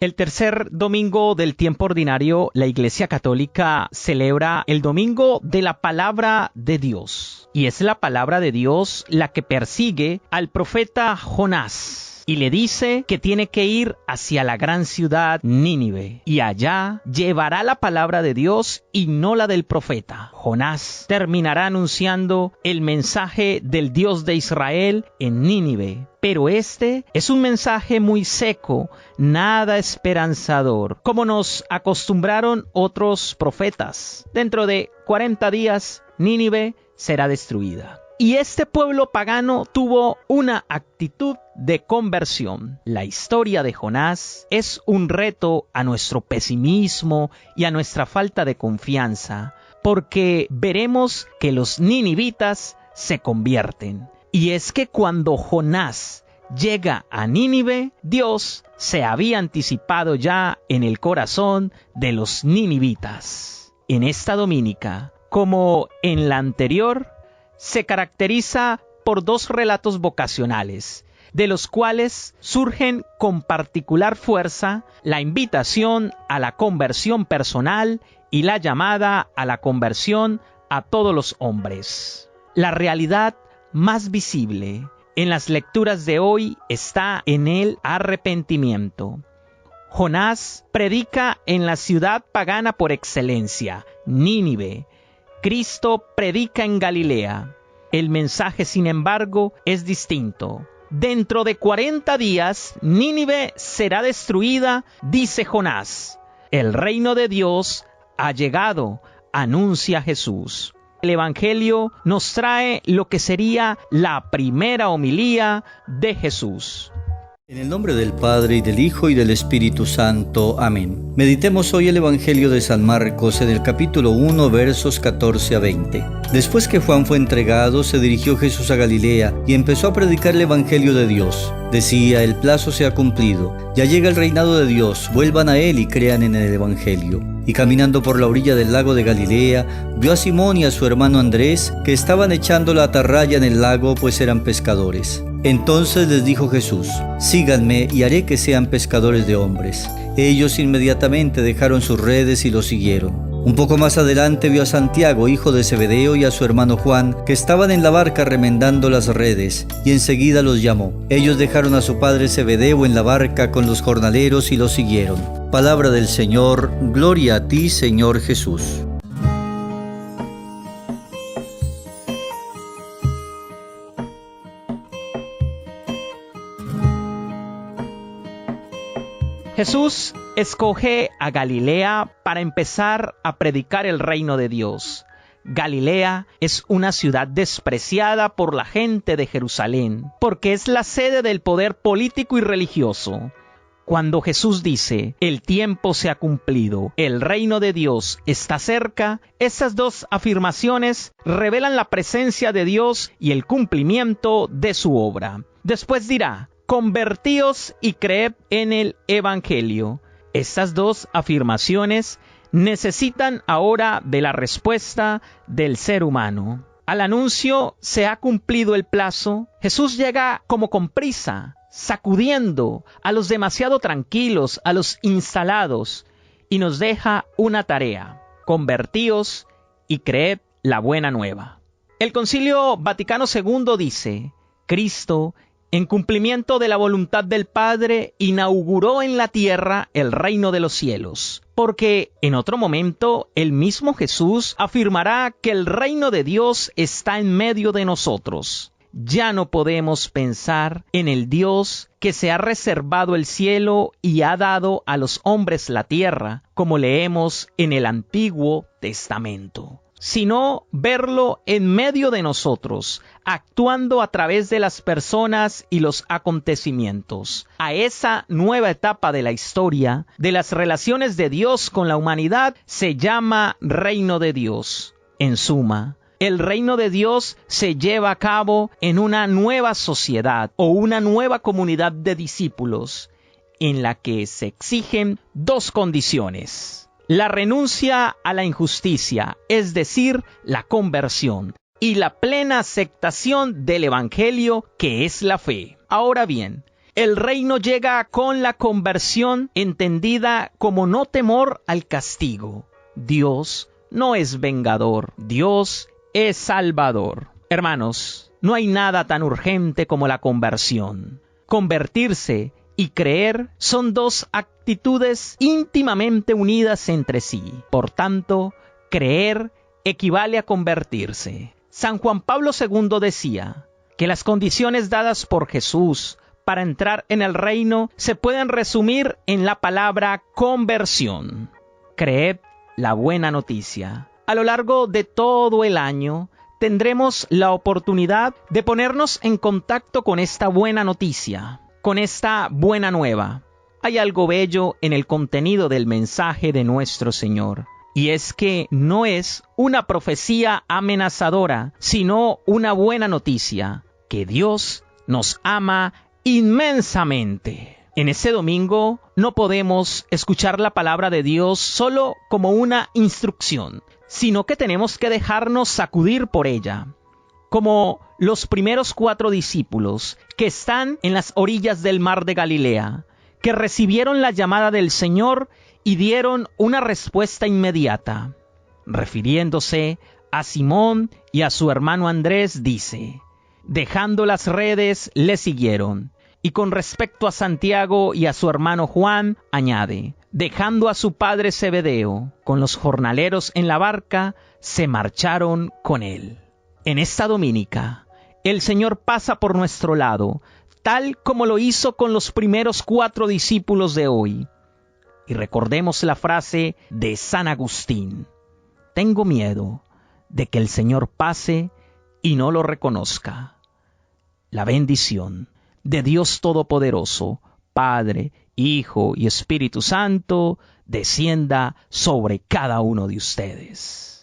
El tercer domingo del tiempo ordinario, la Iglesia Católica celebra el Domingo de la Palabra de Dios. Y es la palabra de Dios la que persigue al profeta Jonás. Y le dice que tiene que ir hacia la gran ciudad Nínive. Y allá llevará la palabra de Dios y no la del profeta. Jonás terminará anunciando el mensaje del Dios de Israel en Nínive. Pero este es un mensaje muy seco, nada esperanzador, como nos acostumbraron otros profetas. Dentro de 40 días, Nínive será destruida. Y este pueblo pagano tuvo una actitud de conversión. La historia de Jonás es un reto a nuestro pesimismo y a nuestra falta de confianza, porque veremos que los ninivitas se convierten. Y es que cuando Jonás llega a Nínive, Dios se había anticipado ya en el corazón de los ninivitas. En esta dominica, como en la anterior, se caracteriza por dos relatos vocacionales, de los cuales surgen con particular fuerza la invitación a la conversión personal y la llamada a la conversión a todos los hombres. La realidad más visible en las lecturas de hoy está en el arrepentimiento. Jonás predica en la ciudad pagana por excelencia, Nínive. Cristo predica en Galilea. El mensaje, sin embargo, es distinto. Dentro de 40 días, Nínive será destruida, dice Jonás. El reino de Dios ha llegado, anuncia Jesús. El Evangelio nos trae lo que sería la primera homilía de Jesús. En el nombre del Padre, y del Hijo, y del Espíritu Santo. Amén. Meditemos hoy el Evangelio de San Marcos en el capítulo 1, versos 14 a 20. Después que Juan fue entregado, se dirigió Jesús a Galilea y empezó a predicar el Evangelio de Dios. Decía: el plazo se ha cumplido, ya llega el reinado de Dios, vuelvan a él y crean en el Evangelio. Y caminando por la orilla del lago de Galilea, vio a Simón y a su hermano Andrés, que estaban echando la atarraya en el lago, pues eran pescadores. Entonces les dijo Jesús: síganme y haré que sean pescadores de hombres. Ellos inmediatamente dejaron sus redes y lo siguieron. Un poco más adelante vio a Santiago, hijo de Zebedeo, y a su hermano Juan, que estaban en la barca remendando las redes, y enseguida los llamó. Ellos dejaron a su padre Zebedeo en la barca con los jornaleros y lo siguieron. Palabra del Señor. Gloria a ti, Señor Jesús. Jesús escoge a Galilea para empezar a predicar el reino de Dios. Galilea es una ciudad despreciada por la gente de Jerusalén, porque es la sede del poder político y religioso. Cuando Jesús dice: el tiempo se ha cumplido, el reino de Dios está cerca, esas dos afirmaciones revelan la presencia de Dios y el cumplimiento de su obra. Después dirá: convertíos y creed en el Evangelio. Estas dos afirmaciones necesitan ahora de la respuesta del ser humano. Al anuncio: se ha cumplido el plazo, Jesús llega como con prisa, sacudiendo a los demasiado tranquilos, a los instalados, y nos deja una tarea: convertíos y creed la buena nueva. El Concilio Vaticano II dice: Cristo, en cumplimiento de la voluntad del Padre, inauguró en la tierra el reino de los cielos, porque en otro momento el mismo Jesús afirmará que el reino de Dios está en medio de nosotros. Ya no podemos pensar en el Dios que se ha reservado el cielo y ha dado a los hombres la tierra, como leemos en el Antiguo Testamento, sino verlo en medio de nosotros, actuando a través de las personas y los acontecimientos. A esa nueva etapa de la historia, de las relaciones de Dios con la humanidad, se llama Reino de Dios. En suma, el reino de Dios se lleva a cabo en una nueva sociedad o una nueva comunidad de discípulos, en la que se exigen dos condiciones: la renuncia a la injusticia, es decir, la conversión, y la plena aceptación del Evangelio, que es la fe. Ahora bien, El reino llega con la conversión entendida como no temor al castigo. Dios no es vengador, Dios es salvador. Hermanos, no hay nada tan urgente como la conversión. Convertirse y creer son dos actitudes íntimamente unidas entre sí. Por tanto, creer equivale a convertirse. San Juan Pablo II decía que las condiciones dadas por Jesús para entrar en el reino se pueden resumir en la palabra conversión. Creed la buena noticia. A lo largo de todo el año tendremos la oportunidad de ponernos en contacto con esta buena noticia, con esta buena nueva. Hay algo bello en el contenido del mensaje de nuestro Señor, y es que no es una profecía amenazadora, sino una buena noticia, que Dios nos ama inmensamente. En este domingo no podemos escuchar la palabra de Dios solo como una instrucción, sino que tenemos que dejarnos sacudir por ella, como los primeros 4 discípulos que están en las orillas del mar de Galilea, que recibieron la llamada del Señor y dieron una respuesta inmediata. Refiriéndose a Simón y a su hermano Andrés, dice: dejando las redes, le siguieron. Y con respecto a Santiago y a su hermano Juan, añade: dejando a su padre Zebedeo con los jornaleros en la barca, se marcharon con él. En esta dominica, el Señor pasa por nuestro lado, tal como lo hizo con los primeros 4 discípulos de hoy. Y recordemos la frase de San Agustín: tengo miedo de que el Señor pase y no lo reconozca. La bendición de Dios Todopoderoso, Padre, Hijo y Espíritu Santo, descienda sobre cada uno de ustedes.